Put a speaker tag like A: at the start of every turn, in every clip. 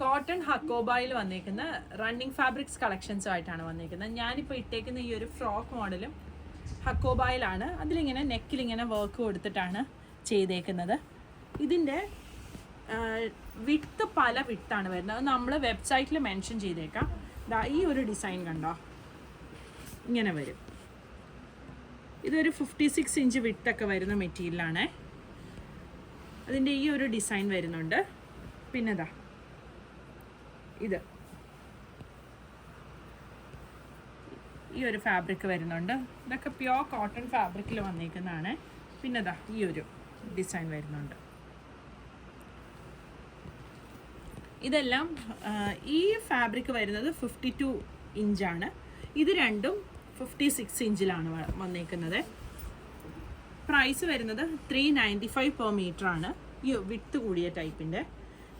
A: Cotton ഹക്കോബായിൽ വന്നേക്കുന്ന running fabrics കളക്ഷൻസുമായിട്ടാണ് വന്നേക്കുന്നത്. ഞാനിപ്പോൾ ഇട്ടേക്കുന്ന ഈ ഒരു ഫ്രോക്ക് മോഡലും ഹക്കോബായിലാണ്. അതിലിങ്ങനെ നെക്കിലിങ്ങനെ വർക്ക് കൊടുത്തിട്ടാണ് ചെയ്തേക്കുന്നത്. ഇതിൻ്റെ വിട്ട് പല വിട്ടാണ് വരുന്നത്. അത് നമ്മൾ വെബ്സൈറ്റിൽ മെൻഷൻ ചെയ്തേക്കാം. ഈ ഒരു ഡിസൈൻ കണ്ടോ, ഇങ്ങനെ വരും. ഇതൊരു 56 ഇഞ്ച് വിട്ടൊക്കെ വരുന്ന മെറ്റീരിയലാണ്. അതിൻ്റെ ഈ ഒരു ഡിസൈൻ വരുന്നുണ്ട്. പിന്നെതാ ഇത് ഈ ഒരു ഫാബ്രിക് വരുന്നുണ്ട്. ഇതൊക്കെ പ്യോർ കോട്ടൺ ഫാബ്രിക്കിൽ വന്നേക്കുന്നതാണ്. പിന്നെതാ ഈ ഒരു ഡിസൈൻ വരുന്നുണ്ട്. ഇതെല്ലാം ഈ ഫാബ്രിക് വരുന്നത് 52 ഇഞ്ചാണ്. ഇത് രണ്ടും 56 ഇഞ്ചിലാണ് വന്നേക്കുന്നത്. പ്രൈസ് വരുന്നത് 395 പെർ മീറ്റർ ആണ് ഈ വിട്ട് കൂടിയ ടൈപ്പിൻ്റെ.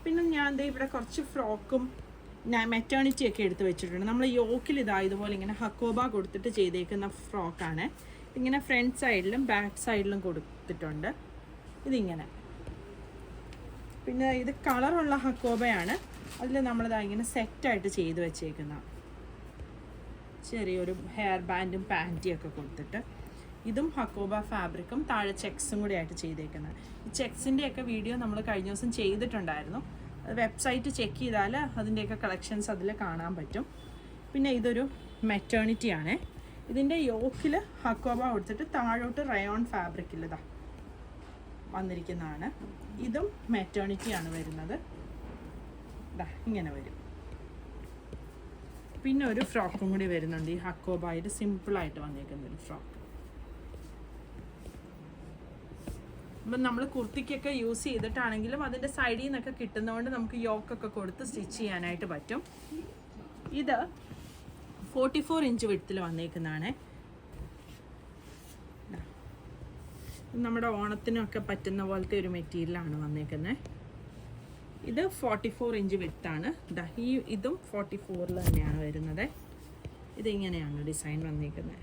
A: പിന്നെ ഞാൻ ദേ ഇവിടെ കുറച്ച് ഫ്രോക്കും മെറ്റേണിറ്റി ഒക്കെ എടുത്ത് വെച്ചിട്ടുണ്ട്. നമ്മൾ യോക്കിൽ ഇതുപോലെ ഇങ്ങനെ ഹക്കോബ കൊടുത്തിട്ട് ചെയ്തേക്കുന്ന ഫ്രോക്കാണ്. ഇങ്ങനെ ഫ്രണ്ട് സൈഡിലും ബാക്ക് സൈഡിലും കൊടുത്തിട്ടുണ്ട്. ഇതിങ്ങനെ. പിന്നെ ഇത് കളറുള്ള ഹക്കോബയാണ്. അതിൽ നമ്മളിതാ ഇങ്ങനെ സെറ്റായിട്ട് ചെയ്ത് വെച്ചേക്കുന്ന ചെറിയൊരു ഹെയർ ബാൻഡും പാൻറ്റിയും ഒക്കെ കൊടുത്തിട്ട്, ഇതും ഹക്കോബ ഫാബ്രിക്കും താഴെ ചെക്സും കൂടി ആയിട്ട് ചെയ്തേക്കുന്നത്. ഈ ചെക്സിൻ്റെയൊക്കെ വീഡിയോ നമ്മൾ കഴിഞ്ഞ ദിവസം ചെയ്തിട്ടുണ്ടായിരുന്നു. വെബ്സൈറ്റ് ചെക്ക് ചെയ്താൽ അതിൻ്റെയൊക്കെ കളക്ഷൻസ് അതിൽ കാണാൻ പറ്റും. പിന്നെ ഇതൊരു മെറ്റേണിറ്റി ആണ്. ഇതിൻ്റെ യോക്കിൽ ഹക്കോബ കൊടുത്തിട്ട് താഴോട്ട് റയോൺ ഫാബ്രിക്കിൽ ഇതാ വന്നിരിക്കുന്നതാണ്. ഇതും മെറ്റേണിറ്റി ആണ് വരുന്നത്. ഇതാ ഇങ്ങനെ വരും. പിന്നെ ഒരു ഫ്രോക്കും കൂടി വരുന്നുണ്ട്. ഈ ഹക്കോബായിൽ സിമ്പിളായിട്ട് വന്നേക്കുന്ന ഒരു ഫ്രോക്ക്. ഇപ്പം നമ്മൾ കുർത്തിക്കൊക്കെ യൂസ് ചെയ്തിട്ടാണെങ്കിലും അതിൻ്റെ സൈഡിൽ നിന്നൊക്കെ കിട്ടുന്നതുകൊണ്ട് നമുക്ക് യോക്കൊക്കെ കൊടുത്ത് സ്റ്റിച്ച് ചെയ്യാനായിട്ട് പറ്റും. ഇത് 44 ഇഞ്ച് വിഡ്ത്തിൽ വന്നേക്കുന്നതാണ്. നമ്മുടെ ഓണത്തിനൊക്കെ പറ്റുന്ന പോലത്തെ ഒരു മെറ്റീരിയലാണ് വന്നേക്കുന്നത്. ഇത് 44 ഇഞ്ച് വിഡ്ത്താണ്. ഇതും 44 തന്നെയാണ് വരുന്നത്. ഇതിങ്ങനെയാണ് ഡിസൈൻ വന്നേക്കുന്നത്.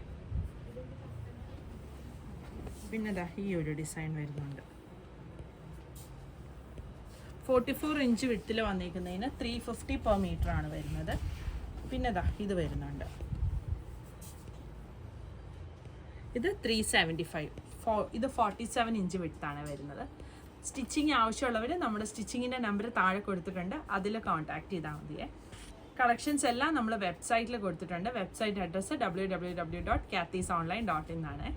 A: പിന്നെ ഈ ഒരു ഡിസൈൻ വരുന്നുണ്ട്. 44 ഇഞ്ച് വിഡ്ത്തിൽ വന്നേക്കുന്നതിന് 350 പെർ മീറ്റർ ആണ് വരുന്നത്. പിന്നെ ഇത് വരുന്നുണ്ട്. ഇത് 375. ഇത് 47 ഇഞ്ച് വിഡ്ത്താണ് വരുന്നത്. സ്റ്റിച്ചിങ് ആവശ്യമുള്ളവർ നമ്മുടെ സ്റ്റിച്ചിങ്ങിൻ്റെ നമ്പർ താഴെ കൊടുത്തിട്ടുണ്ട്. അതിൽ കോൺടാക്ട് ചെയ്താൽ മതിയേ. കളക്ഷൻസ് എല്ലാം നമ്മൾ വെബ്സൈറ്റിൽ കൊടുത്തിട്ടുണ്ട്. വെബ്സൈറ്റ് അഡ്രസ്സ് www.kathysonline.in ആണ്.